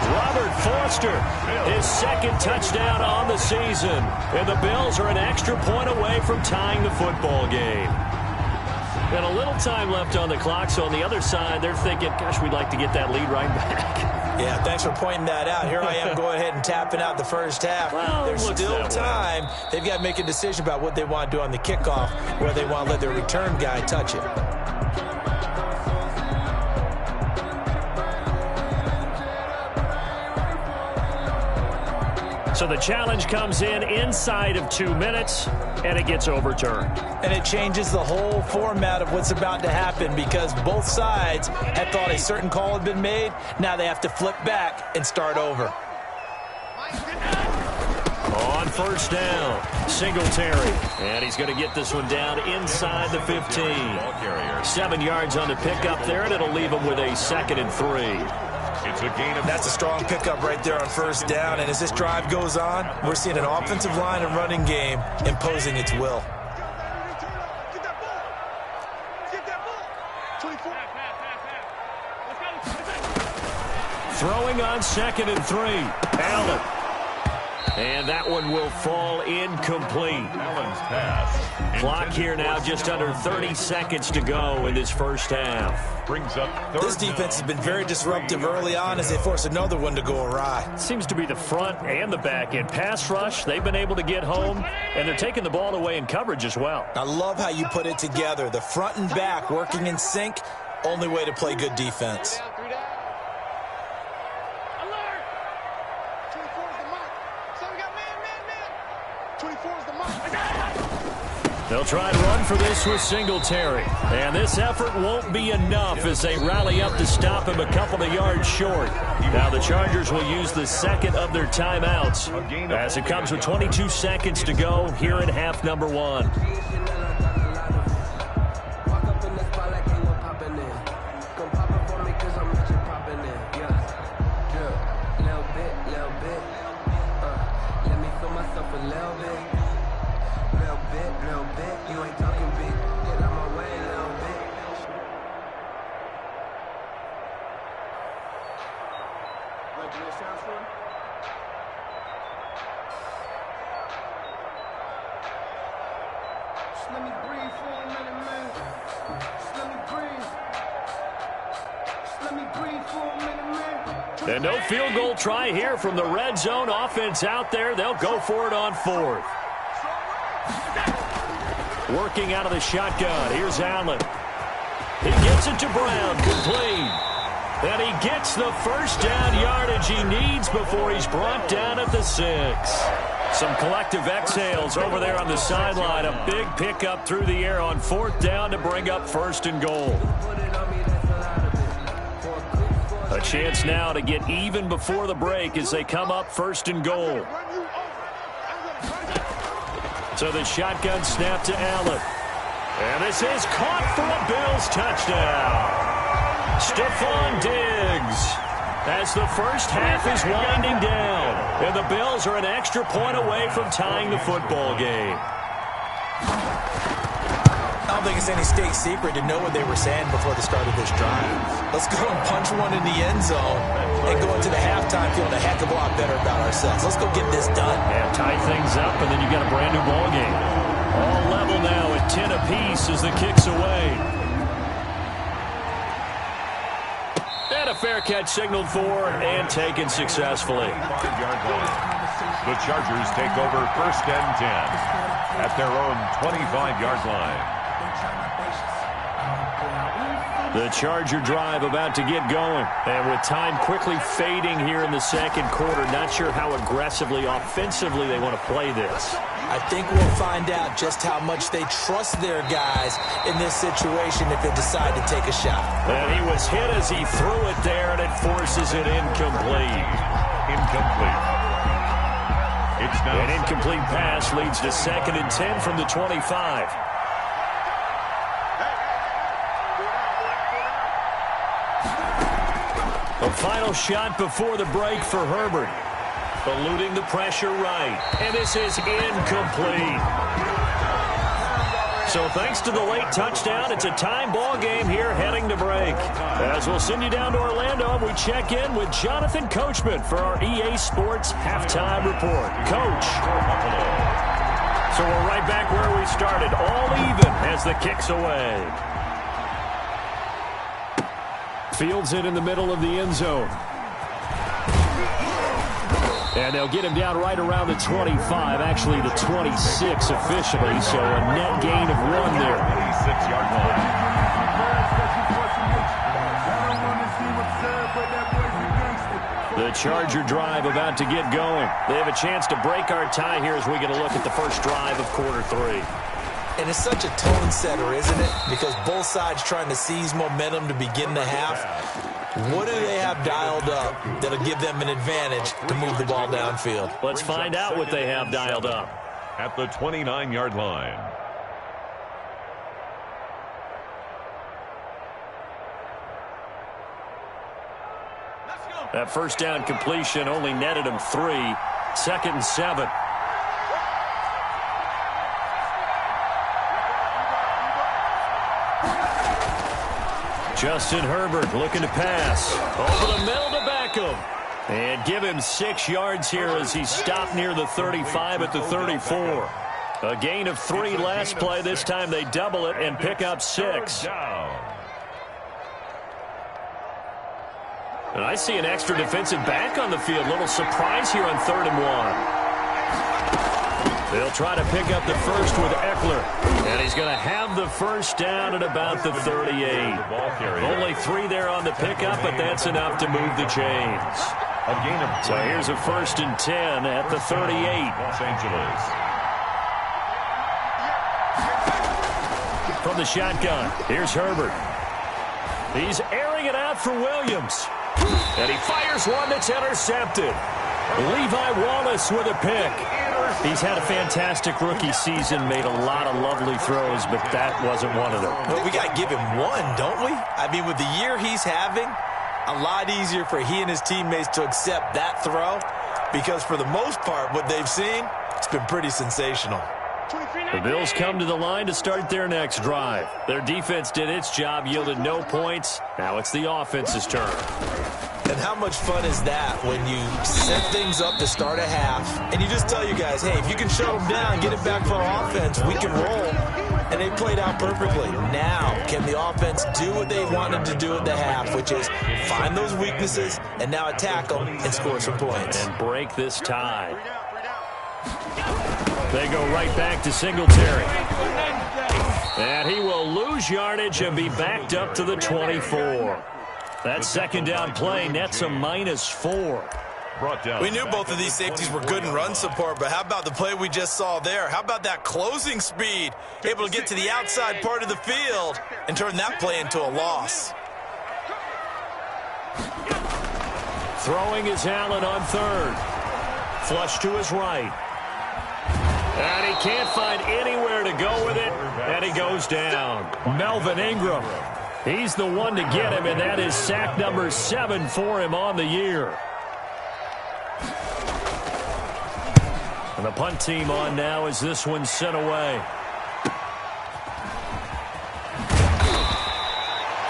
Robert Foster, his 2nd touchdown on the season. And the Bills are an extra point away from tying the football game. And a little time left on the clock, so on the other side, they're thinking, gosh, we'd like to get that lead right back.
Yeah, thanks for pointing that out. Here I am going ahead and tapping out the 1st half.
Well,
there's still time. They've got to make a decision about what they want to do on the kickoff, where they want to let their return guy touch it.
So the challenge comes in inside of 2 minutes, and it gets overturned.
And it changes the whole format of what's about to happen because both sides had thought a certain call had been made. Now they have to flip back and start over.
On 1st down, Singletary. And he's going to get this one down inside the 15. 7 yards on the pickup there, and it'll leave him with a 2nd and 3.
It's a gain of.
That's a strong pickup right there on 1st down. And as this drive goes on, we're seeing an offensive line and running game imposing its will.
Get that ball. Get that ball. 24.
Throwing on 2nd and 3. Allen. And that one will fall incomplete.
Allen's pass.
Clock here now just under 30 seconds to go in this 1st half.
Brings up
this defense has been very disruptive early on as they force another one to go awry.
Seems to be the front and the back end. Pass rush, they've been able to get home, and they're taking the ball away in coverage as well.
I love how you put it together. The front and back working in sync, only way to play good defense.
They'll try and run for this with Singletary. And this effort won't be enough as they rally up to stop him a couple of yards short. Now the Chargers will use the second of their timeouts as it comes with 22 seconds to go here in half number 1. And no field goal try here from the red zone. Offense out there. They'll go for it on 4th. Working out of the shotgun. Here's Allen. He gets it to Brown. Complete. And he gets the first down yardage he needs before he's brought down at the 6. Some collective exhales over there on the sideline. A big pickup through the air on 4th down to bring up 1st and goal. A chance now to get even before the break as they come up 1st and goal. So the shotgun snap to Allen. And this is caught for a Bills touchdown. Stephon Diggs as the first half is winding down. And the Bills are an extra point away from tying the football game.
I don't think it's any state secret to know what they were saying before the start of this drive. Let's go and punch one in the end zone and go into the halftime feeling a heck of a lot better about ourselves. Let's go get this done.
Yeah, tie things up, and then you've got a brand new ball game. All level now at 10 apiece as the kick's away. And a fair catch signaled for and taken successfully.
The Chargers take over 1st and 10 at their own 25-yard line.
The Charger drive about to get going. And with time quickly fading here in the second quarter, not sure how aggressively, offensively they want to play this.
I think we'll find out just how much they trust their guys in this situation if they decide to take a shot.
And he was hit as he threw it there, and it forces it incomplete.
Incomplete. It's now
an incomplete pass leads to 2nd and 10 from the 25. A final shot before the break for Herbert. Eluding the pressure right. And this is incomplete. So thanks to the late touchdown, it's a time ball game here heading to break. As we'll send you down to Orlando, we check in with Jonathan Coachman for our EA Sports Halftime Report. Coach. So we're right back where we started. All even as the kick's away. Fields it in the middle of the end zone. And they'll get him down right around the 25, actually the 26 officially, so a net gain of 1 there.
26-yard line.
The Charger drive about to get going. They have a chance to break our tie here as we get a look at the first drive of quarter 3.
And it's such a tone setter, isn't it? Because both sides trying to seize momentum to begin the half. What do they have dialed up that'll give them an advantage to move the ball downfield?
Let's find out what they have dialed up.
At the 29-yard line.
That first down completion only netted him 3. 2nd and 7. Justin Herbert looking to pass. Over the middle to Beckham. And give him 6 yards here as he stopped near the 35 at the 34. A gain of 3 last play. This time they double it and pick up 6. And I see an extra defensive back on the field. Little surprise here on 3rd and 1. They'll try to pick up the first with Eckler. And he's going to have the first down at about the 38. Only 3 there on the pickup, but that's enough to move the chains.
A gain of 3.
So here's a 1st and 10 at the 38.
Los Angeles.
From the shotgun, here's Herbert. He's airing it out for Williams. And he fires one that's intercepted. Levi Wallace with a pick. He's had a fantastic rookie season, made a lot of lovely throws, but that wasn't one of them.
But we got to give him one, don't we? I mean, with the year he's having, a lot easier for he and his teammates to accept that throw because for the most part, what they've seen, it's been pretty sensational.
The Bills come to the line to start their next drive. Their defense did its job, yielded no points. Now it's the offense's turn.
And how much fun is that when you set things up to start a half and you just tell you guys, hey, if you can shut them down, get it back for our offense, we can roll. And they played out perfectly. Now, can the offense do what they wanted to do at the half, which is find those weaknesses and now attack them and score some points.
And break this tie. They go right back to Singletary. And he will lose yardage and be backed up to the 24. That second down play nets a -4.
We knew both of these safeties were good in run support, but how about the play we just saw there? How about that closing speed? Able to get to the outside part of the field and turn that play into a loss.
Throwing is Allen on third. Flush to his right. And he can't find anywhere to go with it, and he goes down. Melvin Ingram. He's the one to get him, and that is sack number 7 for him on the year. And the punt team on now as this one's sent away.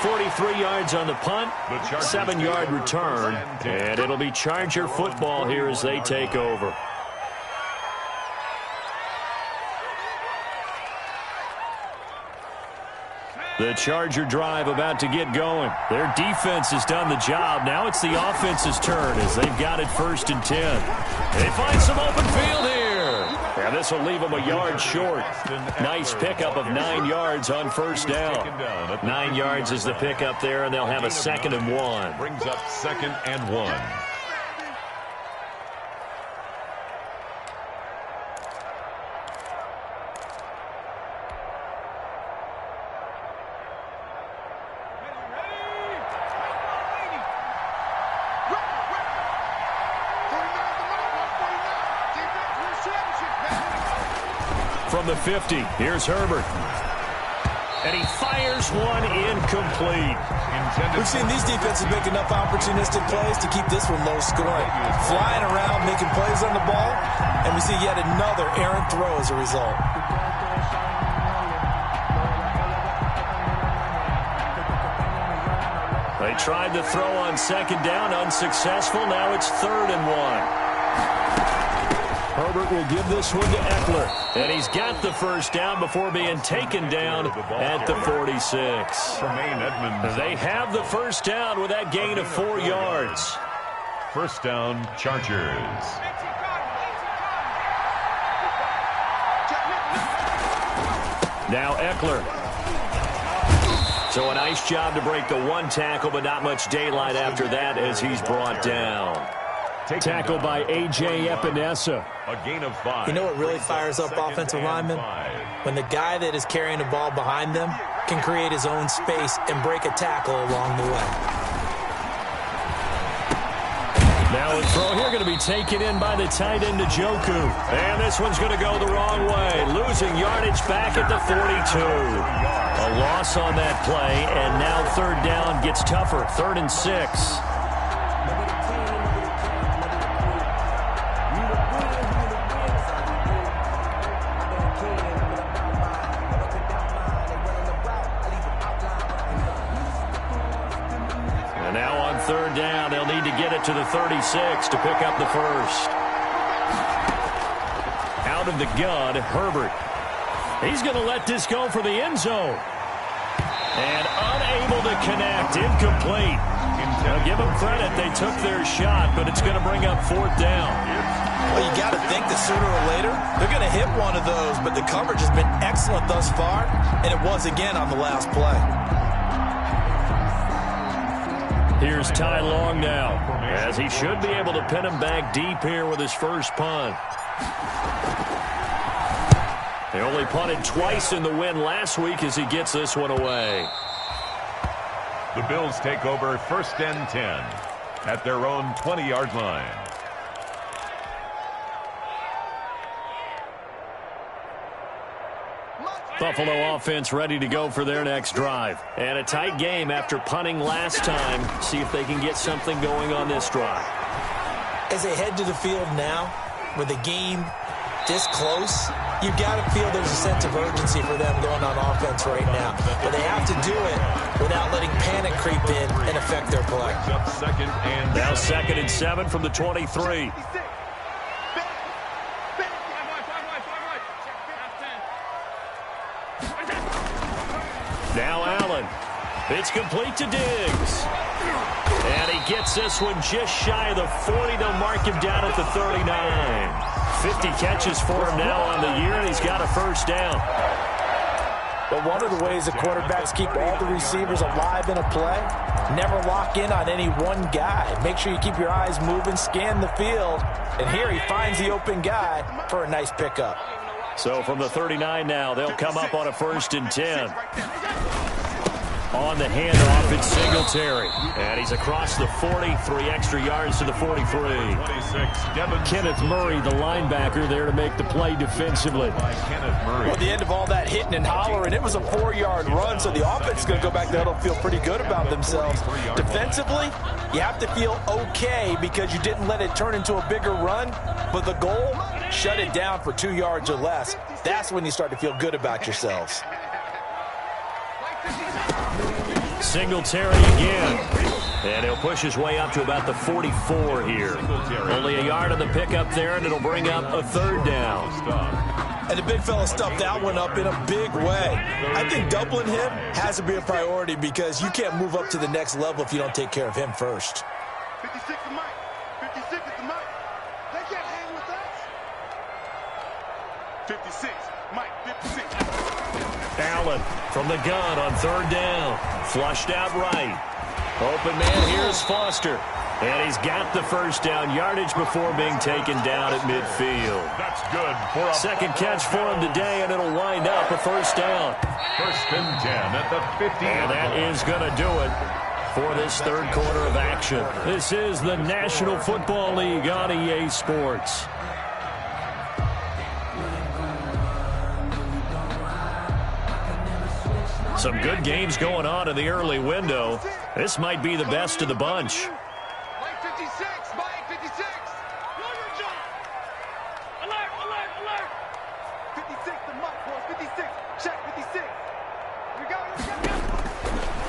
43 yards on the punt, 7-yard return, and it'll be Charger football here as they take over. The Charger drive about to get going. Their defense has done the job. Now it's the offense's turn as they've got it 1st and 10. They find some open field here. And this will leave them a yard short. Nice pickup of 9 yards on 1st down. 9 yards is the pickup there, and they'll have a 2nd and 1.
Brings up 2nd and 1.
From the 50, here's Herbert. And he fires one incomplete.
We've seen these defenses make enough opportunistic plays to keep this one low scoring. Flying around, making plays on the ball, and we see yet another errant throw as a result.
They tried to throw on 2nd down, unsuccessful. Now it's 3rd and 1. Herbert will give this one to Eckler. And he's got the 1st down before being taken down at the 46. They have the 1st down with that gain of 4 yards.
1st down, Chargers.
Now Eckler. So a nice job to break the 1 tackle, but not much daylight after that as he's brought down. Tackled by A.J. Epinesa.
A gain of 5.
You know what really fires up offensive linemen? When the guy that is carrying the ball behind them can create his own space and break a tackle along the way.
Now a throw here going to be taken in by the tight end Njoku. And this one's going to go the wrong way. Losing yardage back at the 42. A loss on that play, and now 3rd down gets tougher. 3rd and 6. Third down, they'll need to get it to the 36 to pick up the 1st. Out of the gun, Herbert. He's going to let this go for the end zone. And unable to connect, incomplete. Now give them credit, they took their shot, but it's going to bring up 4th down.
Well, you got to think that sooner or later, they're going to hit one of those, but the coverage has been excellent thus far, and it was again on the last play.
Here's Ty Long now, as he should be able to pin him back deep here with his 1st punt. They only punted twice in the win last week as he gets this one away.
The Bills take over 1st and 10 at their own 20-yard line.
Buffalo offense ready to go for their next drive. And a tight game after punting last time. See if they can get something going on this drive.
As they head to the field now, with the game this close, you've got to feel there's a sense of urgency for them going on offense right now. But they have to do it without letting panic creep in and affect their play.
Now 2nd and 7 from the 23. Now Allen. It's complete to Diggs. And he gets this one just shy of the 40. They'll mark him down at the 39. 50 catches for him now on the year, and he's got a first down.
But one of the ways the quarterbacks keep all the receivers alive in a play, never lock in on any one guy. Make sure you keep your eyes moving, scan the field, and here he finds the open guy for a nice pickup.
So from the 39 now, they'll come up on a 1st and 10. On the handoff, it's Singletary. And he's across the 40, 3 extra yards to the 43. Kenneth Murray, the linebacker, there to make the play defensively.
Well, the end of all that hitting and hollering, it was a 4-yard run, so the offense is going to go back there and feel pretty good about themselves. Defensively, you have to feel okay because you didn't let it turn into a bigger run, but the goal, shut it down for 2 yards or less. That's when you start to feel good about yourselves.
Singletary again. And he'll push his way up to about the 44 here. Only a yard on the pickup there, and it'll bring up a 3rd down.
And the big fella stuffed that one up in a big way. I think doubling him has to be a priority because you can't move up to the next level if you don't take care of him first.
56 is Mike. 56 is the Mike. They can't hang with us. 56. Mike, 56.
Allen from the gun on 3rd down. Flushed out right. Open man, here's Foster. And he's got the first down yardage before being taken down at midfield.
That's good for a
2nd catch for him today, and it'll wind up a 1st down.
1st and 10 at the 50.
And that is going to do it for this 3rd quarter of action. This is the National Football League on EA Sports. Some good games going on in the early window. This might be the best of the bunch.
Mike 56. Mike 56. Alert, alert, alert. 56 the Mike, boys. 56. Check 56. We go.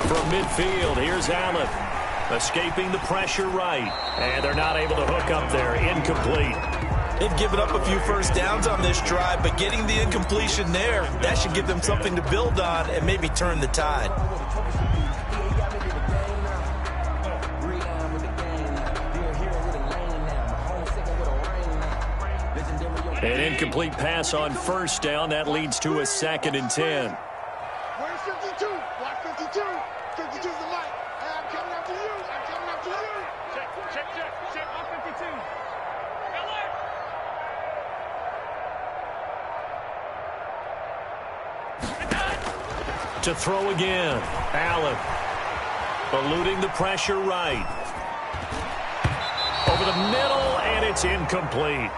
From midfield, here's Allen. Escaping the pressure right. And they're not able to hook up there. Incomplete.
They've given up a few first downs on this drive, but getting the incompletion there, that should give them something to build on and maybe turn the tide.
An incomplete pass on 1st down. That leads to a 2nd and 10.
Where's 52? Block 52. 52's the Mike. I'm coming after you. I'm coming after you. Check. On 52.
To throw again. Allen. Eluding the pressure right. Over the middle, and it's incomplete.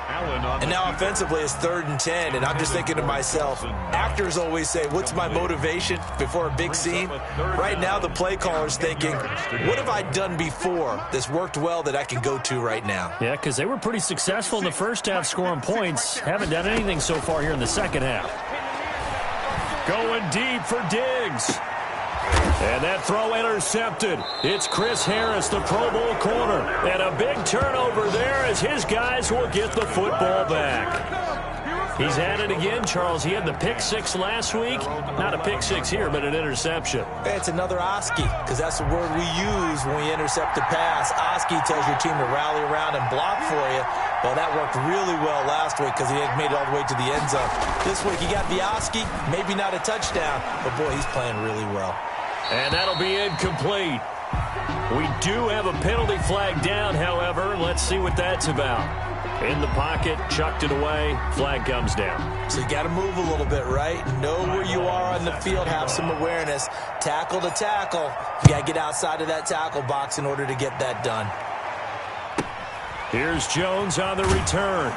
And now offensively it's 3rd and 10, and I'm just thinking to myself, actors always say, what's my motivation before a big scene? Right now the play caller's thinking, what have I done before that's worked well that I can go to right now?
Yeah, because they were pretty successful in the first half scoring points. Haven't done anything so far here in the second half. Going deep for Diggs. And that throw intercepted. It's Chris Harris, the Pro Bowl corner. And a big turnover there as his guys will get the football back. He's at it again, Charles. He had the pick 6 last week. Not a pick 6 here, but an interception.
It's another Oski, because that's the word we use when we intercept a pass. Oski tells your team to rally around and block for you. Well, that worked really well last week because he had made it all the way to the end zone. This week he got the Oski, maybe not a touchdown, but boy, he's playing really well.
And that'll be incomplete. We do have a penalty flag down, however. Let's see what that's about. In the pocket, chucked it away, flag comes down.
So you got to move a little bit, right? Know where you are on the field, have some awareness. Tackle to tackle. You got to get outside of that tackle box in order to get that done.
Here's Jones on the return.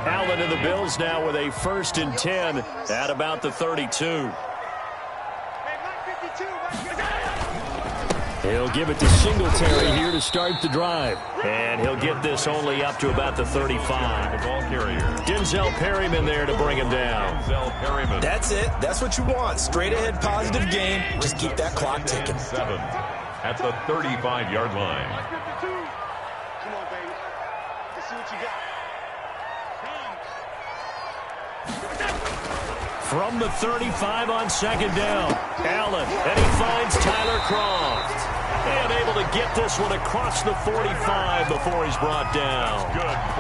Allen and the Bills now with a 1st and 10 at about the 32. He'll give it to Singletary here to start the drive. And he'll get this only up to about the 35. Denzel Perryman there to bring him down.
That's it. That's what you want. Straight ahead positive game. Just keep that clock ticking.
7 at the 35-yard line.
Come on, baby. Let's see what you got.
From the 35 on 2nd down. Allen, and he finds Tyler Kroft. And able to get this one across the 45 before he's brought down.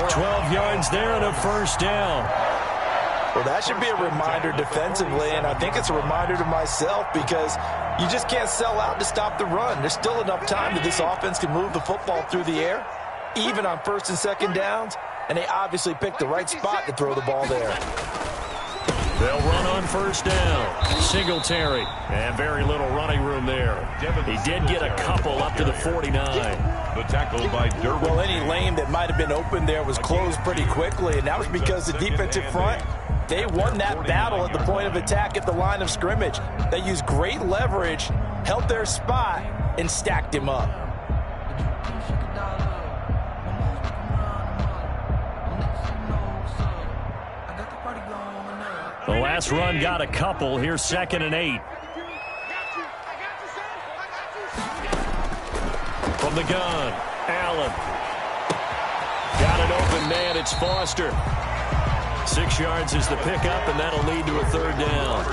12 yards there and a 1st down.
Well, that should be a reminder defensively, and I think it's a reminder to myself because you just can't sell out to stop the run. There's still enough time that this offense can move the football through the air, even on 1st and 2nd downs, and they obviously picked the right spot to throw the ball there.
They'll run on 1st down. Singletary. And very little running room there. He did get a couple up to the 49.
The tackle by Derwin.
Well, any lane that might have been open there was closed pretty quickly, and that was because the defensive front, they won that battle at the point of attack at the line of scrimmage. They used great leverage, held their spot, and stacked him up.
The last run got a couple. Here's 2nd and 8. From the gun, Allen. Got an open man. It's Foster. 6 yards is the pickup, and that'll lead to a 3rd down.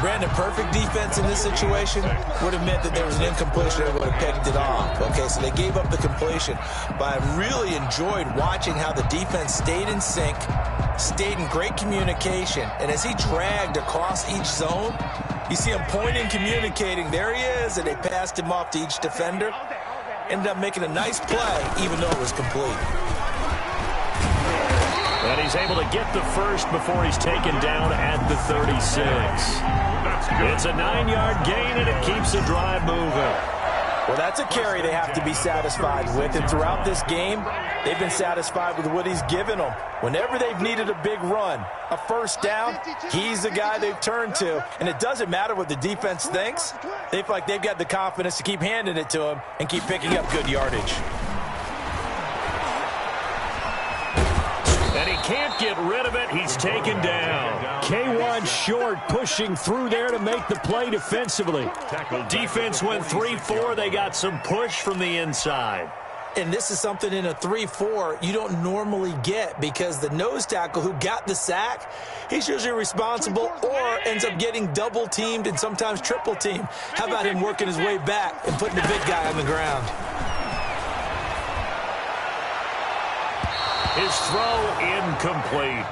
Brandon, perfect defense in this situation would have meant that there was an incompletion that would have pegged it off. Okay, so they gave up the completion. But I really enjoyed watching how the defense stayed in sync, stayed in great communication, and as he dragged across each zone, you see him pointing, communicating. There he is, and they passed him off to each defender. Ended up making a nice play, even though it was complete.
And he's able to get the 1st before he's taken down at the 36. It's a 9-yard gain, and it keeps the drive moving.
Well, that's a carry they have to be satisfied with, and throughout this game, they've been satisfied with what he's given them. Whenever they've needed a big run, a 1st down, he's the guy they've turned to, and it doesn't matter what the defense thinks. They feel like they've got the confidence to keep handing it to him and keep picking up good yardage.
And he can't get rid of it. He's taken down. K1 Short pushing through there to make the play defensively. Defense went 3-4. They got some push from the inside.
And this is something in a 3-4 you don't normally get because the nose tackle who got the sack, he's usually responsible or ends up getting double-teamed and sometimes triple-teamed. How about him working his way back and putting the big guy on the ground?
His throw incomplete.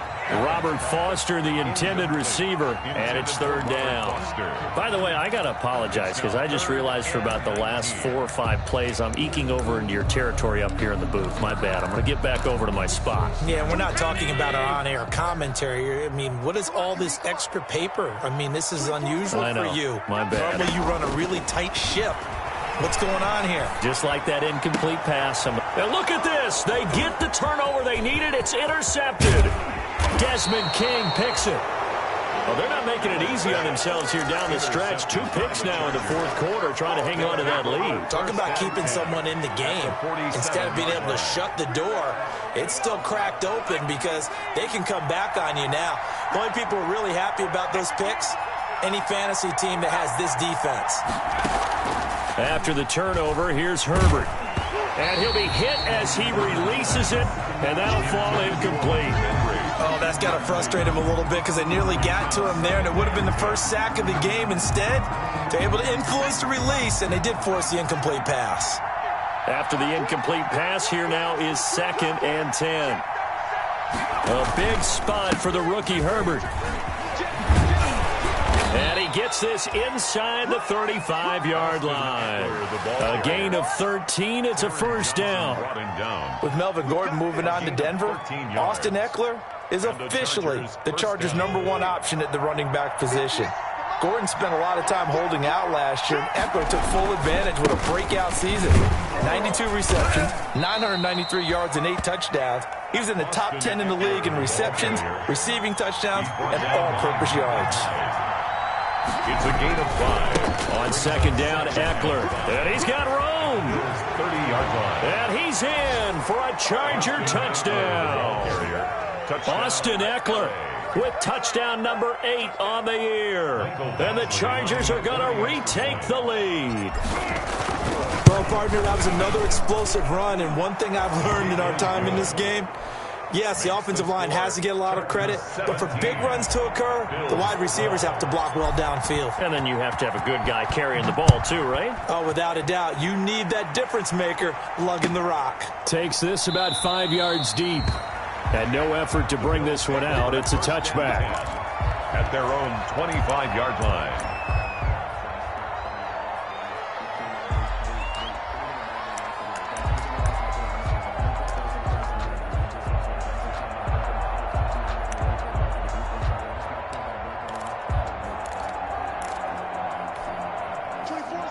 Robert Foster, the intended receiver, and it's 3rd down. By the way, I got to apologize because I just realized for about the last 4 or 5 plays, I'm eking over into your territory up here in the booth. My bad. I'm going to get back over to my spot.
Yeah, we're not talking about our on-air commentary. I mean, what is all this extra paper? I mean, this is unusual for you.
My bad.
Normally you run a really tight ship. What's going on here?
Just like that incomplete pass. And look at this. They get the turnover they needed. It's intercepted. Desmond King picks it. Well, they're not making it easy on themselves here down the stretch. 2 picks now in the 4th quarter trying to hang on to that lead.
Talk about keeping someone in the game. Instead of being able to shut the door, it's still cracked open because they can come back on you now. The only people who are really happy about those picks, any fantasy team that has this defense.
After the turnover, here's Herbert. And he'll be hit as he releases it, and that'll fall incomplete.
Oh, that's got to frustrate him a little bit because they nearly got to him there, and it would have been the first sack of the game. Instead, they're able to influence the release, and they did force the incomplete pass.
After the incomplete pass, here now is 2nd and 10. A big spot for the rookie Herbert. And he gets this inside the 35-yard line. A gain of 13. It's a first down.
With Melvin Gordon moving on to Denver, Austin Eckler is officially the Chargers' #1 option at the running back position. Gordon spent a lot of time holding out last year, and Eckler took full advantage with a breakout season. 92 receptions, 993 yards, and 8 touchdowns. He was in the top 10 in the league in receptions, receiving touchdowns, and all-purpose yards.
It's a gain of 5.
On second down, Eckler. And he's got room.
30-yard line.
And he's in for a Charger touchdown. Austin Eckler with touchdown number 8 on the year. And the Chargers are going to retake the lead.
Well, partner, that was another explosive run, and one thing I've learned in our time in this game, yes, the offensive line has to get a lot of credit, but for big runs to occur, the wide receivers have to block well downfield.
And then you have to have a good guy carrying the ball too, right?
Oh, without a doubt. You need that difference maker lugging the rock.
Takes this about 5 yards deep. And no effort to bring this one out. It's a touchback.
At their own 25-yard line.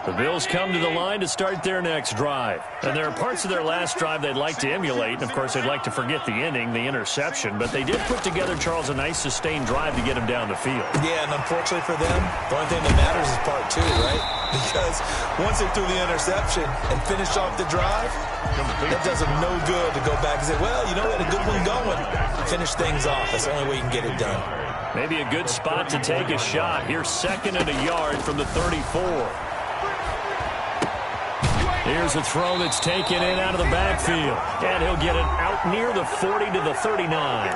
The Bills come to the line to start their next drive. And there are parts of their last drive they'd like to emulate. And, of course, they'd like to forget the inning, the interception. But they did put together, Charles, a nice sustained drive to get him down the field.
Yeah, and unfortunately for them, the only thing that matters is part 2, right? Because once they threw the interception and finished off the drive, that does them no good to go back and say, well, you know, we had a good one going. Finish things off. That's the only way you can get it done.
Maybe a good spot to take a shot. Here's 2nd and a yard from the 34. Here's a throw that's taken in out of the backfield. And he'll get it out near the 40 to the 39.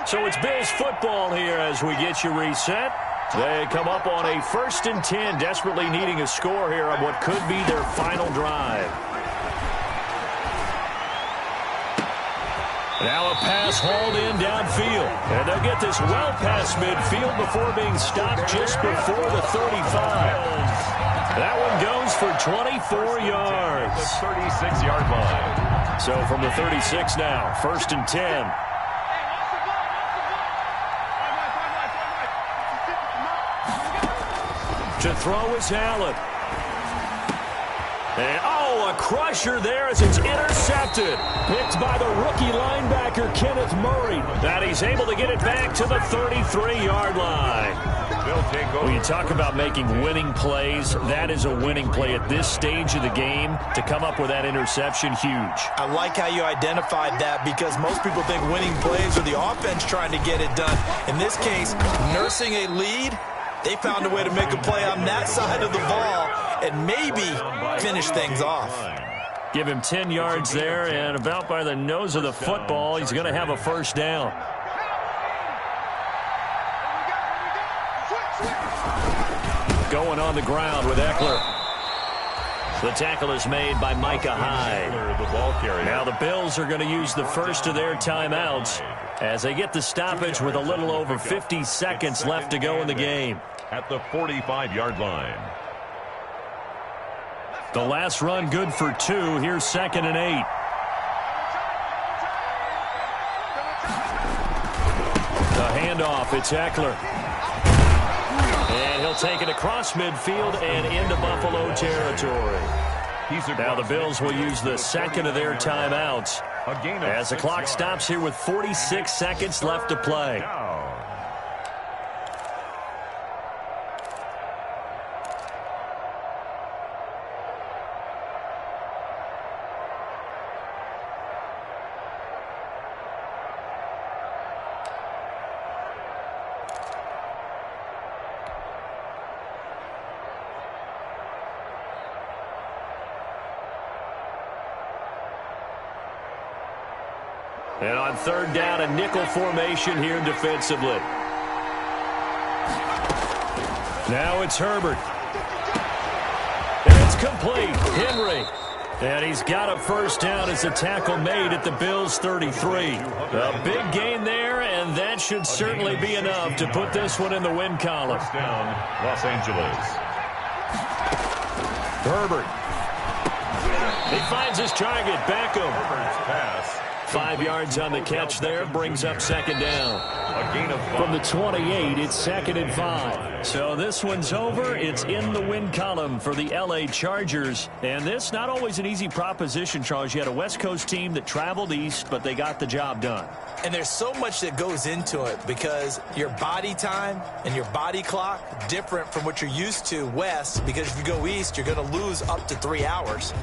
So it's Bills football here as we get you reset. They come up on a 1st and 10, desperately needing a score here on what could be their final drive. Now a pass hauled in downfield. And they'll get this well past midfield before being stopped just before the 35. That one goes for 24 yards.
The 36-yard line.
So from the 36 now, 1st and 10. To throw is Allen. And, a crusher there as it's intercepted. Picked by the rookie linebacker, Kenneth Murray. And he's able to get it back to the 33-yard line. When you talk about making winning plays, that is a winning play at this stage of the game. To come up with that interception, huge.
I like how you identified that because most people think winning plays are the offense trying to get it done. In this case, nursing a lead, they found a way to make a play on that side of the ball and maybe finish things off.
Give him 10 yards there, and about by the nose of the football, he's going to have a first down. Going on the ground with Eckler. The tackle is made by Micah Hyde. Now the Bills are going to use the first of their timeouts as they get the stoppage with a little over 50 seconds left to go in the game.
At the 45-yard line.
The last run good for 2. Here's 2nd and 8. The handoff, it's Eckler. And he'll take it across midfield and into Buffalo territory. Now the Bills will use the 2nd of their timeouts as the clock stops here with 46 seconds left to play. And on 3rd down, a nickel formation here defensively. Now it's Herbert. And It's complete. Henry. And he's got a first down as a tackle made at the Bills' 33. A big gain there, and that should certainly be enough to put this one in the win column.
First down, Los Angeles.
Herbert. He finds his target. Beckham.
Herbert's pass.
5 yards on the catch there, brings up second down.
A gain of 5.
From the 28, it's 2nd and 5. So this one's over. It's in the win column for the L.A. Chargers. And this, not always an easy proposition, Charles. You had a West Coast team that traveled east, but they got the job done.
And there's so much that goes into it because your body time and your body clock different from what you're used to west, because if you go east, you're going to lose up to 3 hours,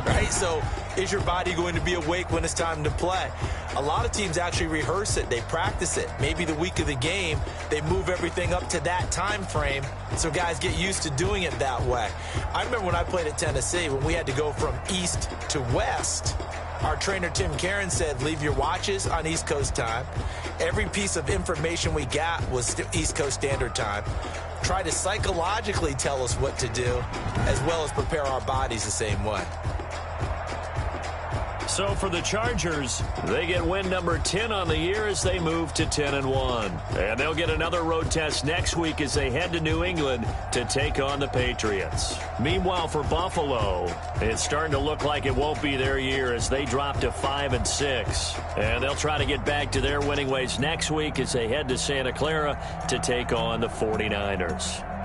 right? So is your body going to be awake when it's time to play? A lot of teams actually rehearse it. They practice it. Maybe the week of the game, they move everything up to that time frame so guys get used to doing it that way. I remember when I played at Tennessee, when we had to go from east to west, our trainer, Tim Karen, said, leave your watches on East Coast time. Every piece of information we got was East Coast Standard Time. Try to psychologically tell us what to do, as well as prepare our bodies the same way.
So for the Chargers, they get win number 10 on the year as they move to 10-1. And they'll get another road test next week as they head to New England to take on the Patriots. Meanwhile, for Buffalo, it's starting to look like it won't be their year as they drop to 5-6. And they'll try to get back to their winning ways next week as they head to Santa Clara to take on the 49ers.